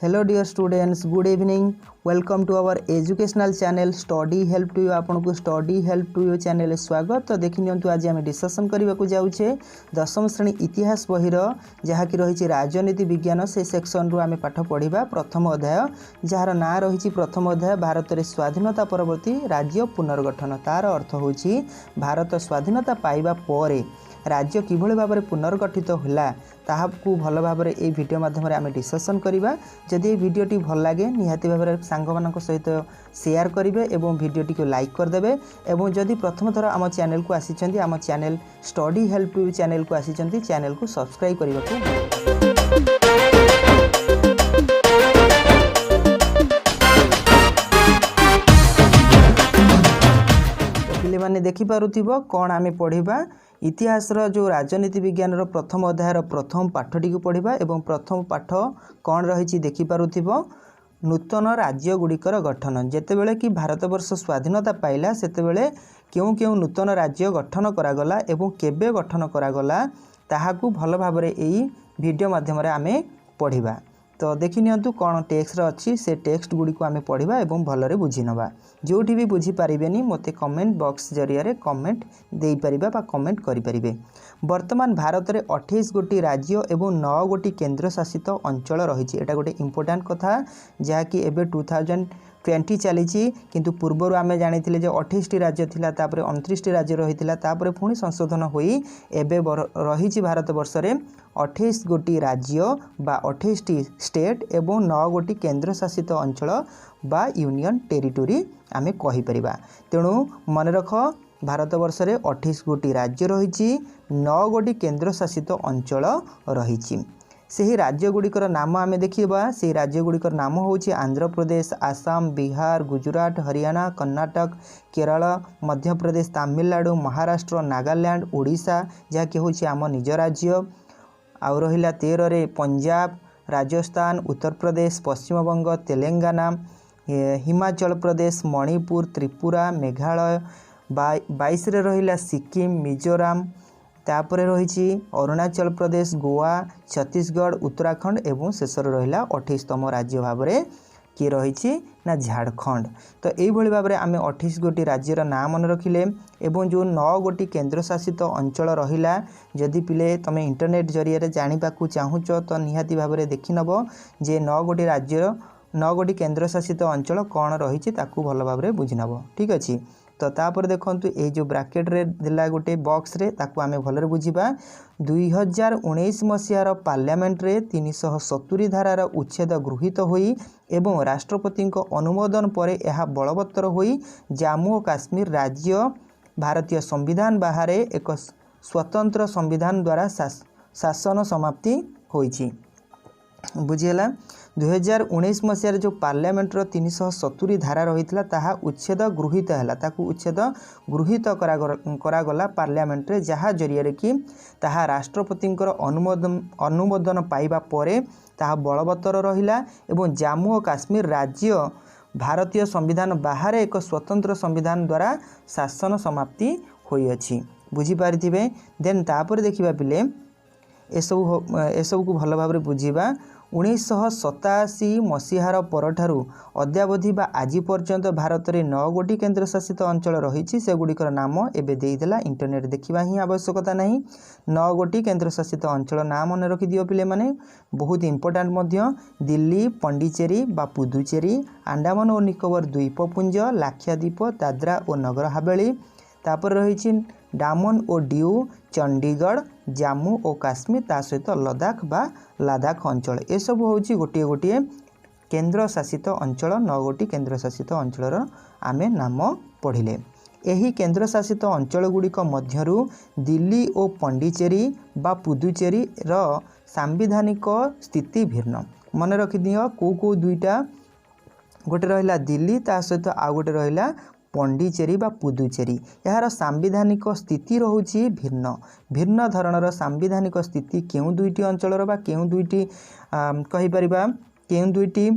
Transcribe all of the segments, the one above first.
Hello dear students, good evening. Welcome to our educational channel study help to you. आपन को study help to you channel स्वागत। तो देखि नियंतु आज आम डिस्कसन करने को जाऊे दशम श्रेणी इतिहास बहिर जहाँकि रही राजनीति विज्ञान से सेक्शन रु आम पाठ पढ़ा प्रथम अध्याय जार ना रही प्रथम अध्याय भारत में स्वाधीनता परवर्ती राज्य पुनर्गठन। तार अर्थ हूँ भारत स्वाधीनता पाइबा पर राज्य किभली भाव में पुनर्गठित होला ताहाकू भल भाव में ये वीडियो माध्यम आम डिस्कसन करवा। जदि ये वीडियोटी भल लगे निहाती भाव में सांग मानक सहित शेयर करेंगे और वीडियोटी को लाइक करदे। और जदि प्रथम थर आम चैनल को आसी आम channel study help to channel को आसी चैनल को सब्सक्राइब करने को मैंने देखिपे कौन आम पढ़ा इतिहास जो राजनीति विज्ञान प्रथम अध्यायर प्रथम पाठटी को पढ़ा और प्रथम पाठ कौन रही देखिपे नूतन राज्य गुड़िकर गठन। जेतेबेले कि भारतवर्ष स्वाधीनता पाइला सेतेबेले क्यों क्यों नूतन राज्य गठन करागला एवं केबे गठन करागला ताहाकू भल भाव में यही वीडियो माध्यम आमे पढ़ा। तो देखि नियंतु कौन टेक्स्ट अच्छी से टेक्स्ट गुड़ी को आम पढ़ा और भलरे बुझी नवा। जोठी भी बुझी पारिबेनी मते कमेंट बॉक्स जरिया कमेंट दे परिबा बा कमेंट करि परिबे। वर्तमान भारत में 28 गोटी राज्य एवं 9 गोटी केंद्र शासित अंचल रही। एटा गोटे इम्पोर्टाट कथा जहाँकि एबे 2020 चली किंतु पूर्वर आम जानी 28 राज्य थिला तापरे 29 राज्य रही तापरे पुणी संशोधन होई एबे रही भारत वर्ष में 28 गोटी राज्य बा 28 स्टेट एवं 9 गोटी केंद्र शासित अंचल बा यूनियन टेरिटोरी आमे कहि परिबा। तेणु मन रख भारत वर्ष में 28 गोटी राज्य रही 9 गोटी केंद्र शासित अंचल रही। से राज्य गुड़िकर नाम आम देखा से राज्य गुड़िकर नाम हूँ आंध्र प्रदेश, आसाम, बिहार, गुजरात, हरियाणा, कर्नाटक, केरल, मध्य प्रदेश, तमिलनाडु, महाराष्ट्र, नागालैंड, ओडिशा जहाँकि हूँ आम निज राज्य। आउ रहिला 13 रे पंजाब, राजस्थान, उत्तर प्रदेश, पश्चिमबंग, तेलंगाना, हिमाचल प्रदेश, मणिपुर, त्रिपुरा, मेघालय। 22 रे रहिला सिक्किम, मिजोराम, तापर रही अरुणाचल प्रदेश, गोवा, छत्तीसगढ़, उत्तराखंड एवं शेष रहा 28तम राज्य भाव में किए रही ना झारखंड। तो यही भाव में आम 28 गोटी राज्यर नाम मन रखिले एवं जो 9 गोटी केंद्र शासित अंचल रहिला जदि पिले तुम इंटरनेट जरिए जानाकू चाहूच तो निहाती भाव में देखि नब जे 9 गोटी राज्यर 9 गोटी केंद्र शासित अंचल कौन रही भल भाव में बुझी नब। ठीक अच्छे। तो तापर देखंतु ए जो ब्राकेट रे दिला गोटे बॉक्स रे ताकू आमे भलरे बुझिबा। 2019 मसीहार पार्लियामेंट रे 370 धारार उच्छेद गृहीत होई एवं राष्ट्रपति अनुमोदन पर यह बलवत्तर होई जम्मू और काश्मीर राज्य भारतीय संविधान बाहर एक स्वतंत्र संविधान द्वारा शासन समाप्ति होईछि। बुझीगला। 2019 मसीहार जो पार्लियामेंटर 370 धारा रही ताहा उच्छेद गृहीत है ताकू उच्छेद गृहीत करागला पार्लियामेंट रे जहाँ जरिए कि ताहा राष्ट्रपति अनुमोदन पाइबा परे ताहा बलवत्तर रहिला एवं जम्मू और काश्मीर राज्य भारतीय संविधान बाहर एक स्वतंत्र संविधान द्वारा शासन समाप्ति होइअछि। बुझी पारिथिबे। देन तापर देखिबा पिले एसबू को भल भाव में बुझा। 1987 मसीहार परठारु अद्यावधि बा आज पर्यंत भारत में 9 गोटी केंद्र शासित अंचल रही से गुड़िकर नाम एबे देइदेला। इंटरनेट देखा ही आवश्यकता नहीं। 9 गोटी केंद्र शासित अंचल नाम मन रखि दियो पिले माने बहुत इंपोर्टाट मध्य। दिल्ली, पंडिचेरी बा पुदुचेरी, अंडमान और निकोबर द्वीपपुंज, लाक्षाद्वीप, दादरा और नगर हवेली, तापर रही डामन और डिऊ, चंडीगढ़, जम्मू और काश्मीर ता सहित लद्दाख बा लद्दाख अंचल। ये सब हूँ गोटे गोटे केंद्र शासित अंचल 9 गोटी केंद्र शासित अंचल आमे नाम पढ़िले। यही केंद्र शासित अंचल गुड़िक मध्यरु दिल्ली और पंडिचेरी बा पुदुचेरी रो सांविधानिक स्थिति भिन्न। मन रखिदियो को दुईटा गोटे रहिला दिल्ली ता सहित आ गोटे रहिला पंडिचेरी बा पुदुचेरी। यार सांविधानिक स्थिति रोचे भिन्न भिन्न धरणर सांविधानिक स्थिति केउं दुईटी अंचल बा केउं दुईटी कहि परिबा केउं दुईटी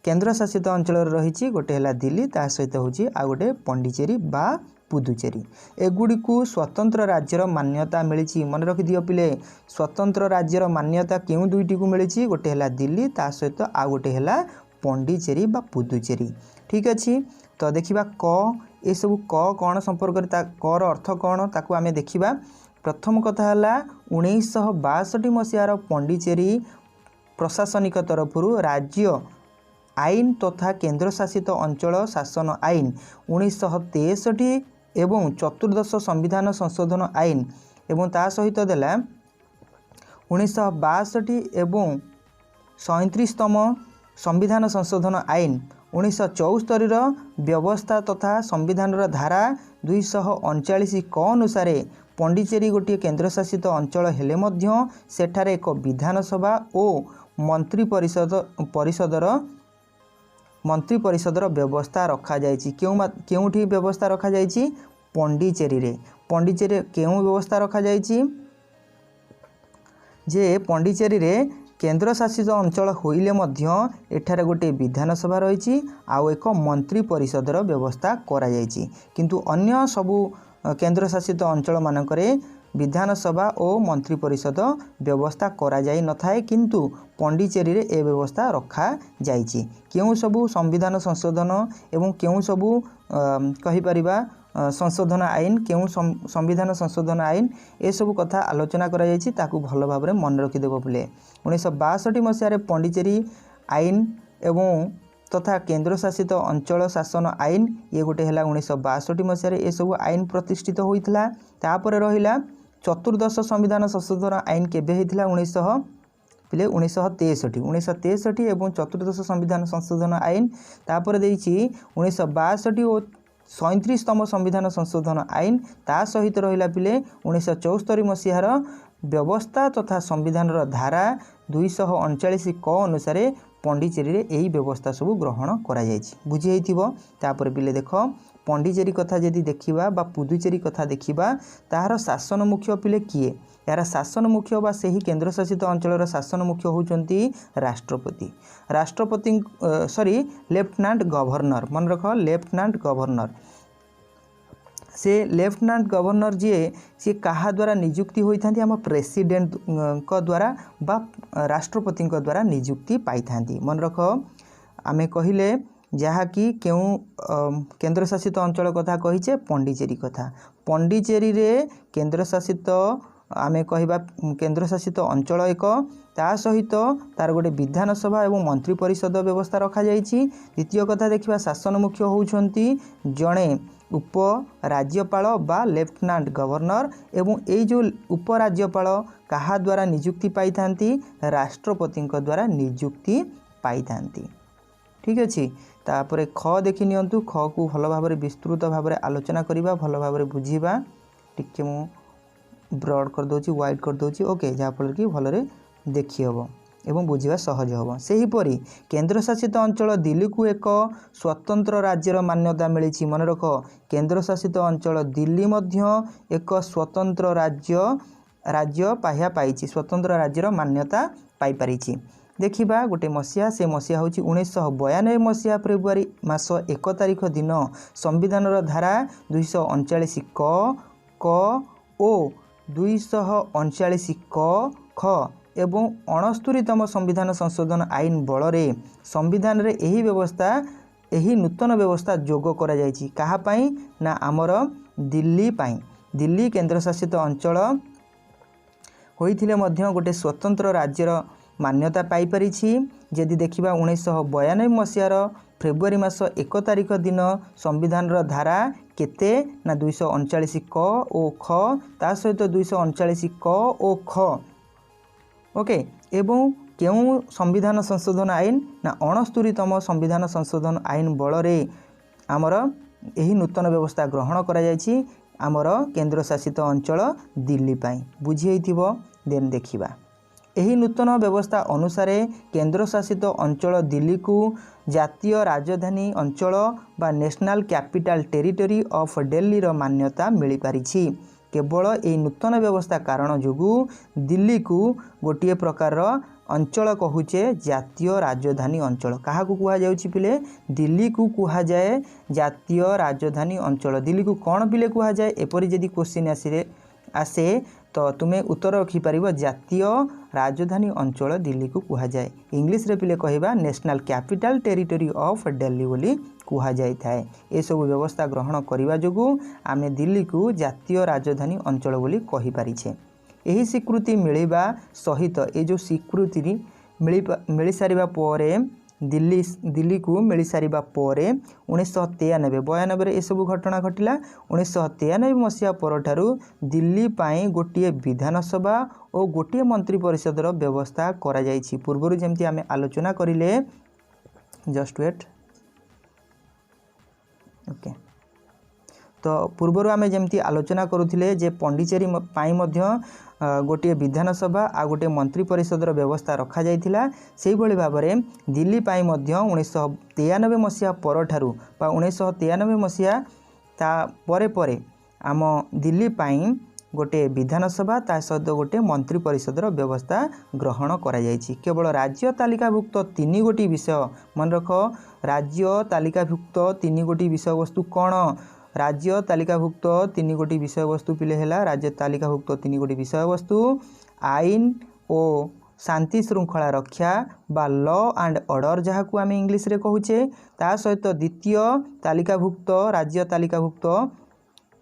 केंद्र शासित अंचल रही। गोटे है दिल्ली ता सहित हूँ आ गोटे पंडिचेरी बा पुदुचेरी एगुड़ी स्वतंत्र राज्यर मान्यता मिली। मन रखिदियो पिले स्वतंत्र राज्यर मान्यता केउं दुईटी को मिली गोटे है दिल्ली ता सहित आ गोटे है पंडिचेरी बा पुदुचेरी। ठीक अच्छे तो देखा क ये सब क कौन संपर्क कर अर्थ कौन ताकू आमे देखिबा। प्रथम कथा है 1962 मसीहार पंडिचेरी प्रशासनिक तरफ राज्य आईन तथा केन्द्रशासित अंचल शासन आईन 1963 एवं चतुर्दश संविधान संशोधन आईन एवं ता सहित देला 1962 एवं 37तम संविधान संशोधन आईन 1974 व्यवस्था तथा संविधान धारा 239 क अनुसार पंडिचेरी गोटे केन्द्रशासित अंचल हेले मध्य सेठारे एक विधानसभा और मंत्री परिषदर व्यवस्था रखा जायछि। केउठी व्यवस्था रखा जायछि पंडिचेरी रे। पंडिचेरी केउं व्यवस्था रखा जायछि जे पंडिचेरी रे केन्द्र शासित अंचल होइले मध्य एठारे गोटे विधानसभा रही आउ एक मंत्री परिषदर व्यवस्था करा जायछि। किंतु अन्य सबु केन्द्र शासित अंचल मानकरे विधानसभा और मंत्री परिषद व्यवस्था करा जाई न थाए किंतु पंडिचेरी रे ए व्यवस्था रखा जायछि। केउं सबु संविधान संशोधन एवं केउं सबु कहि परिबा संशोधन आईन केउं संविधान संशोधन आईन ए सबु कथा आलोचना करा जायछि ताकू भल भाबरे मन रखि देबो बोले 1962 मसीह पंडिचेरी आईन एवं तथा केन्द्र शासित अंचल शासन आईन ये गोटे है 1962 मसीह ये सब आईन प्रतिष्ठित होता। तापर रहिला चतुर्दश संविधान संशोधन आईन केबे होता 1963 एवं चतुर्दश संविधान संशोधन आईन तापर देइछि 1962 और 37तम संविधान संशोधन आईन ता सहित रहिला पिले 1974 मसीहार व्यवस्था तथा संविधान धारा 239 क अनुसार पंडिचेरी रे यही व्यवस्था सब ग्रहण करा जायछि। बुझी हेइथिबो। तापर पिले देख पंडिचेरी कथा जदि देखिबा बा पुदुचेरी कथा देखिबा ताहार शासन मुख्य पिले किए यार शासन मुख्य बा सही केन्द्र शासित अंचल शासन मुख्य होउचंती राष्ट्रपति सॉरी लेफ्टिनेंट गवर्नर। मन रख लेफ्टिनेंट गवर्नर से लेफ्टिनेंट गवर्नर जी कहा द्वारा नियुक्ति होइथांती आम प्रेसिडेंट को द्वारा बा राष्ट्रपति द्वारा नियुक्ति पाई थांती। मन रख आमे कहिले जहाँकि केउं केन्द्र शासित अंचल कथा कहीचे पंडिचेरी कथा। पंडिचेरी रे केन्द्र शासित आमे कहबा केन्द्र शासित अंचल एक ता सहित तार गोटे विधानसभा एवं मंत्री परिषद व्यवस्था रखा जायछि। द्वितीय कथा देखिबा शासन मुख्य होउछंती जणे उप राज्यपाल बा लेफ्टिनेंट गवर्नर एवं ये जो उप राज्यपाल कहा द्वारा नियुक्ति पाई थांती राष्ट्रपति द्वारा नियुक्ति पाई थांती। ठीक अच्छे तापर ख देखि नियंतु ख को भल भाव विस्तृत भाव आलोचना करिबा भल भाव बुझीबा। टिके मु ब्रॉड कर दोची वाइड कर दोची ओके जहाँफल कि भलरे देखि हबो एवं बुझीबा सहज हबो। सेहीपरि केन्द्र शासित अंचल दिल्ली को एक स्वतंत्र राज्यर मान्यता मिली। मन रख केन्द्र शासित अंचल दिल्ली मध्य एक स्वतंत्र राज्य पाहिया पाइछि स्वतंत्र राज्यर मान्यता पाई परिछि। देखिबा गोटे मसीहा से मसीहा होछि 1992 मसीहा फेब्रुआरी मास 1 तारिख दिन संविधान धारा 239 क ओ 239 क ख एवं 69तम संविधान संशोधन आईन बलरे संविधान रे यही व्यवस्था यही नूतन व्यवस्था जोग करा जायछि। कहा पाई ना आमर दिल्ली पाई। दिल्ली केन्द्र शासित अंचल होइथिले मध्य गोटे स्वतंत्र राज्यर मान्यता पाई परिछि। जदि देखिबा 1992 मसीहार फेब्रुआरी मास 1 तारिख दिन संविधान धारा केते ना 239 क ओ ख ता सहित 239 क ओ ख ओके एवं केउं संविधान संशोधन आईन ना 69तम संविधान संशोधन आईन बलरे आमर यही नूतन व्यवस्था ग्रहण करा जायछि आमर केन्द्र शासित अंचल दिल्ली पाई। बुझी हेइथिबो। देन देखिबा यही नूतन व्यवस्था अनुसार केन्द्र शासित अंचल दिल्ली को जातीय राजधानी अंचल बा national capital territory of Delhi रो मान्यता मिली पारिछि। केवल यही नूतन व्यवस्था कारण जोगु दिल्ली को गोटे प्रकार अंचल कहूचे जातीय राजधानी अंचल। क्या कुहा जाउछि पिले दिल्ली को कुहा जाए जातीय राजधानी अंचल। दिल्ली को कौन पिले कुहा जाए एपरी जदि क्वेश्चन आसे तो तुम्हें उत्तर रखिपार जातीय राजधानी अंचल दिल्ली को कुहा जाए। इंग्लिश रे पिले कहबा national capital territory of Delhi बोली कुहा जाय थाए। ए सब व्यवस्था ग्रहण करने जोगु आमे दिल्ली को जातीय राजधानी अंचल बोली कहि पारिछे। यही स्वीकृति मिलवा सहित ये जो स्वीकृति मिल सारिबा परे दिल्ली को मिल सारिबा परे 1993 ये सब घटना घटिला। 1993 मसीहा परठारु दिल्ली पाई गोटे विधानसभा और गोटे मंत्री परिषदर व्यवस्था करा जायछि। पूर्वरु जेमति आमे आलोचना करिले जस्ट वेट ओके तो पूर्वर आमे जेमती आलोचना करुथिले जे पंडिचेरी पाई मध्य गोटे विधानसभा आ गोटे मंत्री परिषदर व्यवस्था रखा जाइथिला। सेही भली भाबरे दिल्ली पाई मध्य 1993 मसीहा परठारु बा 1993 मसीहा ता परे परे आम दिल्ली पाई गोटे विधानसभा ता सहित गोटे मंत्री परिषदर व्यवस्था ग्रहण करा जाइछि। केवल राज्य तालिकाभुक्त 3 गोटी विषय मन रख। राज्य तालिकाभुक्त 3 गोटी विषय वस्तु कौन? राज्य तालिकाभुक्त 3 गोटी विषय वस्तु पिले हैला राज्य तालिकाभुक्त 3 गोटी विषय वस्तु आईन और शांति श्रृंखला रक्षा बा लॉ एंड ऑर्डर जहाँ को आम इंग्लिश रे कहूचे। ता सहित द्वितीय तालिकाभुक्त राज्य तालिकाभुक्त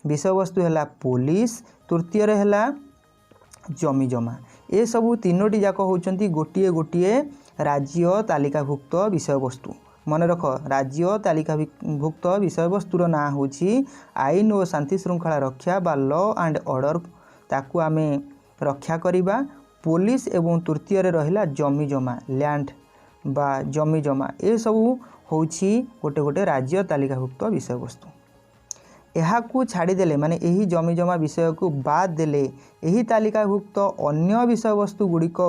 विषय वस्तु है पुलिस। तृतीय रे है जमी जमा। ये सबू तीनोटी जाक होचंती गोटिए गोटिए राज्य तालिकाभुक्त विषय वस्तु। मन रख राज्य तालिकाभुक्त विषय वस्तुर ना होची आईन और शांति श्रृंखला रक्षा बा लॉ एंड ऑर्डर ताकू आमे रक्षा करिबा। पुलिस एवं तृतीय रे रहिला जमी जमा लैंड बा जमी जमा। ए सबू होची गोटे गोटे राज्य तालिकाभुक्त विषय वस्तु। एहाकू छाड़ीदेले माने यही जमी जमा विषय को बाद देले यही तालिकाभुक्त अन्य विषय वस्तु गुड़िक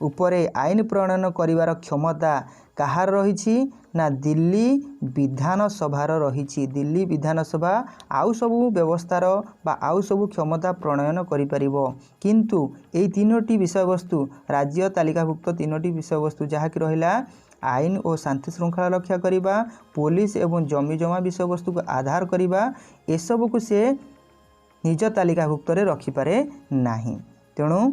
उपरे आईन प्रणयन करिवार क्षमता कहार रही ना दिल्ली विधानसभार रही। दिल्ली विधानसभा आउ सबू व्यवस्थार बा आउ सबू क्षमता प्रणयन करि परिबो। किंतु एई तीनोटी विषय वस्तु राज्य तालिकाभुक्त तीनोटी विषय वस्तु जहाँ कि रहिला आईन और शांति श्रृंखला रक्षा करिबा पुलिस एवं जमी जमा विषय वस्तु को आधार करिबा ए सब को से निज तालिकाभुक्त रे रखिपारे नाही। तेणु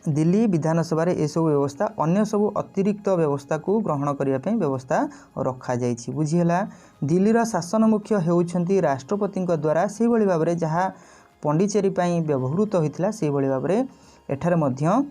दिल्ली विधानसभा ए सब व्यवस्था अन्य सब अतिरिक्त व्यवस्था को ग्रहण करने पे व्यवस्था रखा जाइछि। बुझीला दिल्लीर शासन मुख्य हेउछंती राष्ट्रपति द्वारा से भली भाबरे जहाँ पंडिचेरी पाई व्यवहृत होइतिला से भली भाबरे एठारे मध्य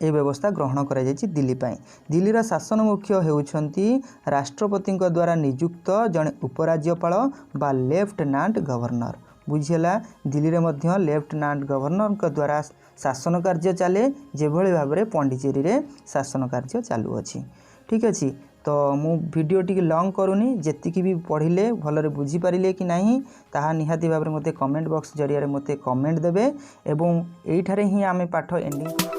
ए व्यवस्था ग्रहण करा जाइछि। दिल्ली पाई दिल्लीर शासन मुख्य हेउछंती राष्ट्रपति द्वारा नियुक्त जड़े उपराज्यपाल बा लेफ्टिनेंट गवर्नर। बुझीला दिल्ली रे मध्य लेफ्टिनेंट गवर्नर द्वारा शासन कार्य चले जेभली भाव में पंडिचेरी रे शासन कार्य चालू अछि। ठीक अछि तो मु वीडियो टी लॉन्ग करूनी जेतिकी भी पढ़िले भलरे बुझी पारिले कि नहीं ताहा निहाती भाव में मते कमेंट बॉक्स जरिया रे मते कमेंट देबे एवं एइठारे ही आमे पाठ एंडिंग